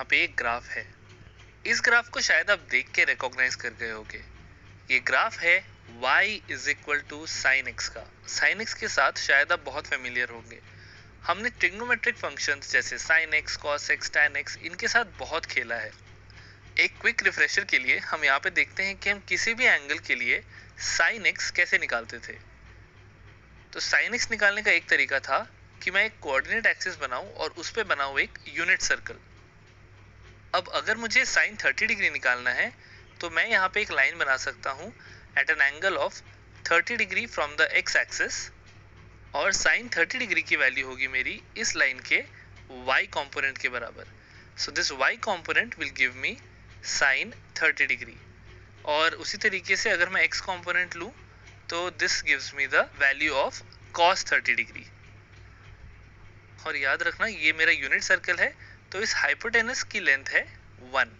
पे एक ग्राफ है। इस ग्राफ को शायद आप देख के रिकॉग्नाइज कर गए होगे। ये ग्राफ है y is equal to sine x का। साइन एक्स के साथ शायद आप बहुत फेमिलियर होंगे। हमने ट्रिग्नोमेट्रिक फंक्शंस जैसे sine x, cos x, tan x इनके साथ बहुत खेला है। एक क्विक रिफ्रेशर के लिए हम यहाँ पे देखते हैं कि हम किसी भी एंगल के लिए साइन एक्स कैसे निकालते थे। तो साइन एक्स निकालने का एक तरीका था कि मैं एक कोऑर्डिनेट एक्सिस बनाऊं और उस पे बनाऊं एक यूनिट सर्कल। अब अगर मुझे साइन 30 डिग्री निकालना है तो मैं यहाँ पे एक लाइन बना सकता हूँ at an angle of 30 degree from the x axis, और साइन 30 डिग्री की वैल्यू होगी मेरी इस लाइन के y कंपोनेंट के बराबर। So this y component will give me sine 30 degree. और उसी तरीके से अगर मैं x कंपोनेंट लूँ तो this gives me the value of cos 30 degree. और याद रखना ये मेरा यूनिट सर्कल है, तो इस हाइपोटेनस की लेंथ है 1।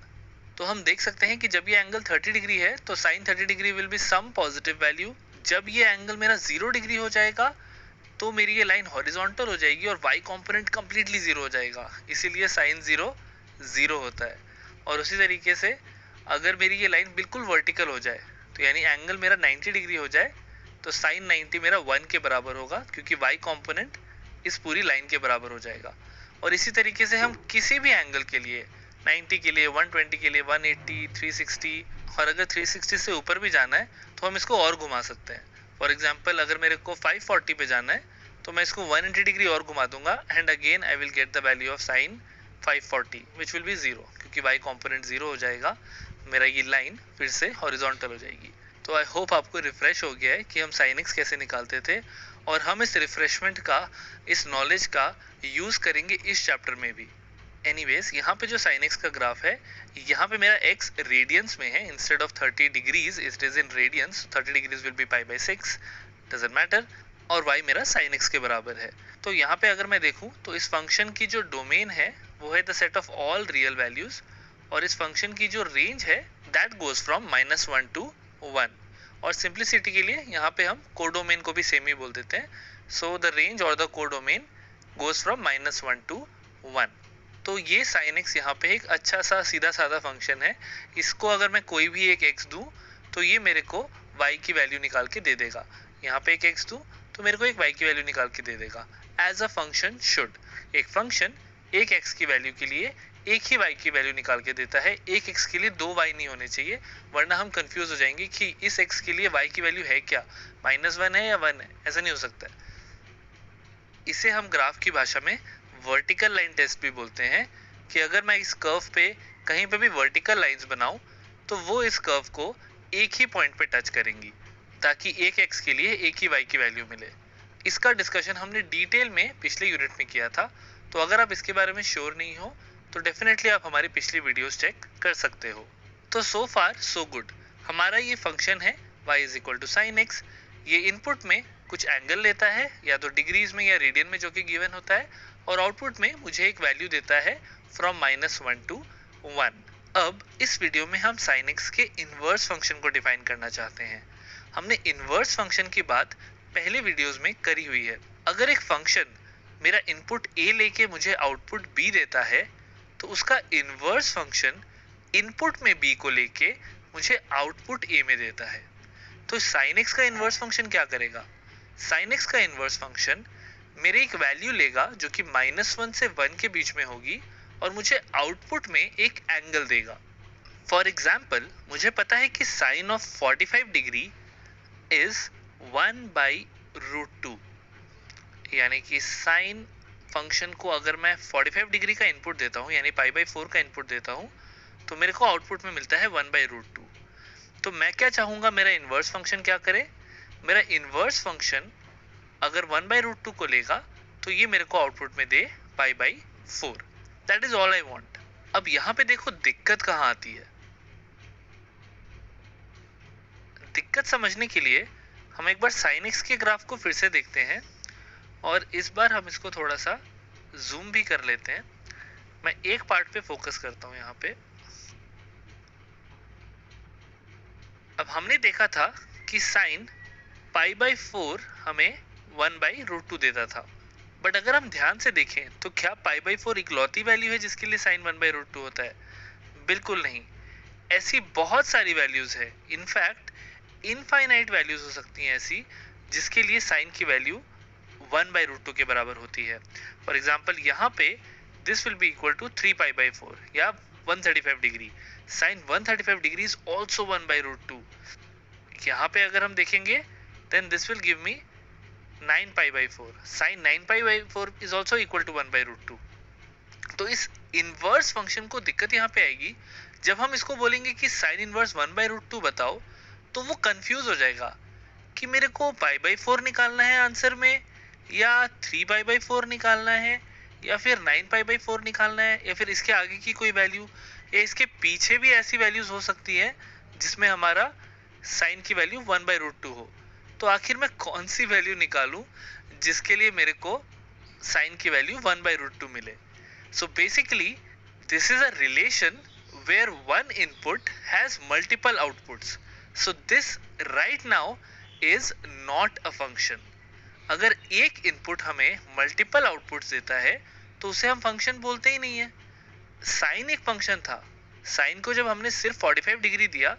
तो हम देख सकते हैं कि जब ये एंगल 30 डिग्री है तो sine 30 degree will be some positive value. जब ये एंगल मेरा 0 डिग्री हो जाएगा तो मेरी ये लाइन हॉरिजॉन्टल हो जाएगी और y कंपोनेंट कंप्लीटली 0 हो जाएगा, इसीलिए साइन 0 0 होता है। और उसी तरीके से अगर मेरी ये लाइन बिल्कुल वर्टिकल हो जाए, तो यानी एंगल मेरा 90 डिग्री हो जाए, तो साइन 90 मेरा 1 के बराबर होगा, क्योंकि y कंपोनेंट इस पूरी लाइन के बराबर हो जाएगा। और इसी तरीके से हम किसी भी एंगल के लिए 90 के लिए, 120 के लिए, 180, 360, और अगर 360 से ऊपर भी जाना है तो हम इसको और घुमा सकते हैं। फॉर एग्जाम्पल अगर मेरे को 540 पे जाना है तो मैं इसको 180 डिग्री और घुमा दूंगा and again I will get the value of sign 540 which will be 0, क्योंकि y कंपोनेंट 0 हो जाएगा, मेरा ये लाइन फिर से हॉरिजॉन्टल हो जाएगी। तो आई होप आपको रिफ्रेश हो गया है कि हम साइन एक्स कैसे निकालते थे, और हम इस रिफ्रेशमेंट का, इस नॉलेज का यूज करेंगे इस चैप्टर में भी। एनीवेज, यहाँ पे जो साइन एक्स का ग्राफ है, यहाँ पे मेरा x रेडियंस में है, instead of 30 degrees it is in radiance. 30 degrees will be pi by 6, doesn't matter. और y मेरा साइन x के बराबर है। तो यहाँ पे अगर मैं देखूँ तो इस फंक्शन की जो डोमेन है वो है the set of all real values, और इस फंक्शन की जो रेंज है दैट गोज फ्रॉम -1 to 1। और सिंप्लिसिटी के लिए यहाँ पे हम कोडोमेन को भी सेम ही बोल देते हैं। सो द रेंज और the codomain goes from -1 to 1। तो ये साइन एक्स यहाँ पे एक अच्छा सा सीधा साधा फंक्शन है। इसको अगर मैं कोई भी एक x दूं तो ये मेरे को y की वैल्यू निकाल के दे देगा। यहाँ पे एक x दूं तो मेरे को एक y की वैल्यू निकाल के दे देगा, एज अ फंक्शन शुड। एक फंक्शन एक x की वैल्यू के लिए एक ही y की वैल्यू निकाल के देता है। एक x के लिए दो y नहीं होने चाहिए, वरना हम कंफ्यूज हो जाएंगे कि इस x के लिए y की वैल्यू है क्या, -1 है या 1 है, ऐसा नहीं हो सकता है। इसे हम ग्राफ की भाषा में वर्टिकल लाइन टेस्ट भी बोलते हैं, कि अगर मैं इस कर्व पे कहीं पे भी वर्टिकल लाइंस बनाऊं तो वो इस कर्व को एक ही पॉइंट पे टच करेंगी, ताकि एक x के लिए एक ही y की वैल्यू मिले। इसका डिस्कशन हमने डिटेल में पिछले यूनिट में किया था, तो अगर आप इसके बारे में श्योर नहीं हो तो डेफिनेटली आप हमारी पिछली वीडियोस चेक कर सकते हो। तो सो फार सो गुड। हमारा ये फंक्शन है y is equal to sine x. ये इनपुट में कुछ एंगल लेता है, या तो डिग्रीज में या रेडियन में, जो कि गिवन होता है, और आउटपुट में मुझे एक वैल्यू देता है फ्रॉम -1 to 1। अब इस वीडियो में हम साइन एक्स के इनवर्स फंक्शन को डिफाइन करना चाहते हैं। हमने इनवर्स फंक्शन की बात पहले वीडियोस में करी हुई है। अगर एक फंक्शन मेरा इनपुट a लेके मुझे आउटपुट b देता है, तो उसका इनवर्स फंक्शन इनपुट में b को लेके मुझे आउटपुट a में देता है। तो साइन एक्स का इनवर्स फंक्शन क्या करेगा? साइन एक्स का इनवर्स फंक्शन मेरे एक वैल्यू लेगा जो कि -1 से 1 के बीच में होगी, और मुझे आउटपुट में एक एंगल देगा। फॉर एग्जाम्पल, मुझे पता है कि साइन ऑफ 45 डिग्री इज 1/√2, यानी कि साइन फंक्शन को अगर मैं 45 डिग्री का इनपुट देता हूँ, यानी π/4 का इनपुट देता हूँ, तो मेरे को आउटपुट में मिलता है 1/√2। तो मैं क्या चाहूंगा, मेरा इनवर्स फंक्शन क्या करे? मेरा इनवर्स फंक्शन अगर 1/√2 को लेगा तो ये मेरे को आउटपुट में दे π/4। That is all I want. अब यहाँ पे देखो दिक्कत कहाँ आती है। दिक्कत समझने के लिए हम एक बार साइन एक्स के ग्राफ को फिर से देखते हैं, और इस बार हम इसको थोड़ा सा जूम भी कर लेते हैं। मैं एक पार्ट पे फोकस करता हूँ यहाँ पे। अब हमने देखा था कि साइन π/4 हमें 1/√2 देता था, बट अगर हम ध्यान से देखें तो क्या पाई बाई 4 इकलौती वैल्यू है जिसके लिए साइन 1/√2 होता है? बिल्कुल नहीं। ऐसी बहुत सारी वैल्यूज है, इनफैक्ट इनफाइनाइट वैल्यूज हो सकती हैं ऐसी जिसके लिए साइन की वैल्यू 1/√2 के बराबर होती है। फॉर एग्जाम्पल यहाँ पे this will be equal to 3π/4 या 135 degree. Sine 135 degree is also 1/√2। यहाँ पे अगर हम देखेंगे then this will give me 9π/4। Sine 9π/4 is also equal to 1/√2। तो इस इनवर्स फंक्शन को दिक्कत यहाँ पे आएगी जब हम इसको बोलेंगे कि साइन इनवर्स 1/√2 बताओ, तो वो कंफ्यूज हो जाएगा कि मेरे को π/4 निकालना है आंसर में, या 3π/4 निकालना है, या फिर 9π/4 निकालना है, या फिर इसके आगे की कोई वैल्यू, या इसके पीछे भी ऐसी वैल्यूज हो सकती है जिसमें हमारा साइन की वैल्यू 1/√2 हो। तो आखिर मैं कौन सी वैल्यू निकालूं जिसके लिए मेरे को साइन की वैल्यू 1/√2 मिले? So basically, this is a relation where one input has multiple outputs. So this right now is not a function. अगर एक इनपुट हमें मल्टीपल आउटपुट्स देता है तो उसे हम फंक्शन बोलते ही नहीं है। साइन एक फंक्शन था, साइन को जब हमने सिर्फ 45 डिग्री दिया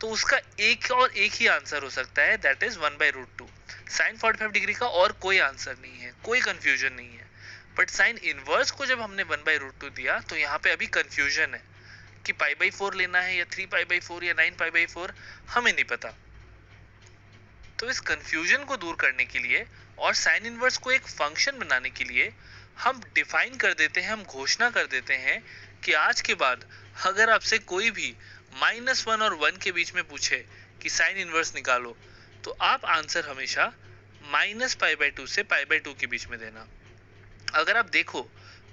तो उसका एक और एक ही आंसर हो सकता है, दैट इज 1/√2। साइन 45 डिग्री का और कोई आंसर नहीं है, कोई कंफ्यूजन नहीं है। बट साइन इनवर्स को जब हमने 1/√2 दिया तो यहाँ पे अभी कंफ्यूजन है कि π/4 लेना है या 3π/4 या 9π/4, हमें नहीं पता। तो इस कंफ्यूजन को दूर करने के लिए और साइन इनवर्स को एक फंक्शन बनाने के लिए हम डिफाइन कर देते हैं, हम घोषणा कर देते हैं कि आज के बाद अगर आपसे कोई भी -1 और 1 के बीच में पूछे कि साइन इनवर्स निकालो, तो आप आंसर हमेशा -π/2 से π/2 के बीच में देना। अगर आप देखो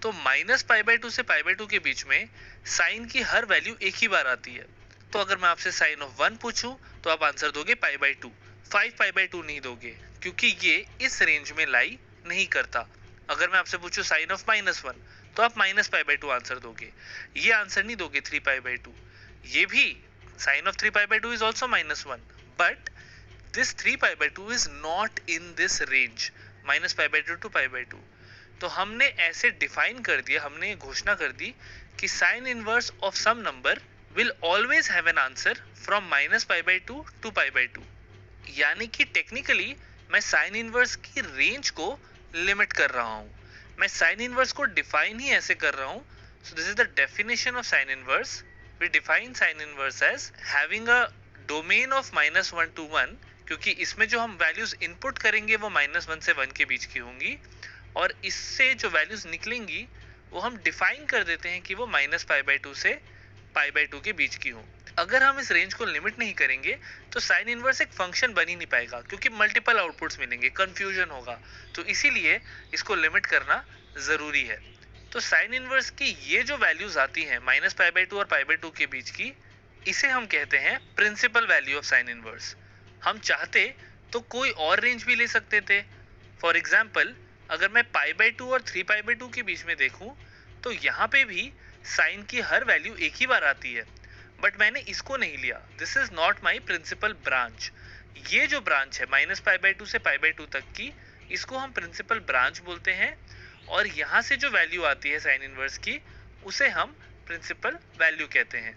तो -π/2 से π/2 के बीच में साइन की हर वैल्यू एक ही बार आती है। तो अगर मैं आपसे साइन ऑफ 1 पूछूं तो आप आंसर दोगे π/2, 5π/2 नहीं दोगे क्योंकि ये इस रेंज में लाई नहीं करता। अगर मैं आपसे पूछूं साइन ऑफ -1 तो आप -π/2 आंसर दोगे, ये आंसर नहीं दोगे 3π/2। ये भी sine of 3π/2 is also -1, but this 3π/2 is not in this range -π/2 to π/2। तो हमने ऐसे डिफाइन कर दिया, हमने घोषणा कर दी कि sine inverse of some number will always have an answer from -π/2 to π/2। यानी कि टेक्निकली मैं साइन इनवर्स की रेंज को लिमिट कर रहा हूं, मैं साइन इनवर्स को डिफाइन ही ऐसे कर रहा हूं। So this is the definition of sine inverse. We define sine inverse as having a domain of -1 to 1, क्योंकि इसमें जो हम वैल्यूज इनपुट करेंगे वो -1 से 1 के बीच की होंगी, और इससे जो वैल्यूज निकलेंगी वो हम डिफाइन कर देते हैं कि वो -π/2 से π/2 के बीच की हो। अगर हम इस रेंज को लिमिट नहीं करेंगे तो साइन इनवर्स एक फंक्शन बन ही नहीं पाएगा, क्योंकि मल्टीपल आउटपुट्स मिलेंगे, कंफ्यूजन होगा। तो इसीलिए इसको लिमिट करना जरूरी है। तो साइन इनवर्स की ये जो वैल्यूज आती हैं -π/2 और π/2 के बीच की, इसे हम कहते हैं principal value of sine inverse. हम चाहते तो कोई और रेंज भी ले सकते थे। फॉर एग्जाम्पल, अगर मैं π/2 और 3π/2 के बीच में देखूं तो यहाँ पे भी साइन की हर वैल्यू एक ही बार आती है, बट मैंने इसको नहीं लिया। This is not my principal branch. ये जो ब्रांच है -π/2 से π/2 तक की, इसको हम प्रिंसिपल ब्रांच बोलते हैं, और यहाँ से जो वैल्यू आती है साइन इनवर्स की, उसे हम प्रिंसिपल वैल्यू कहते हैं।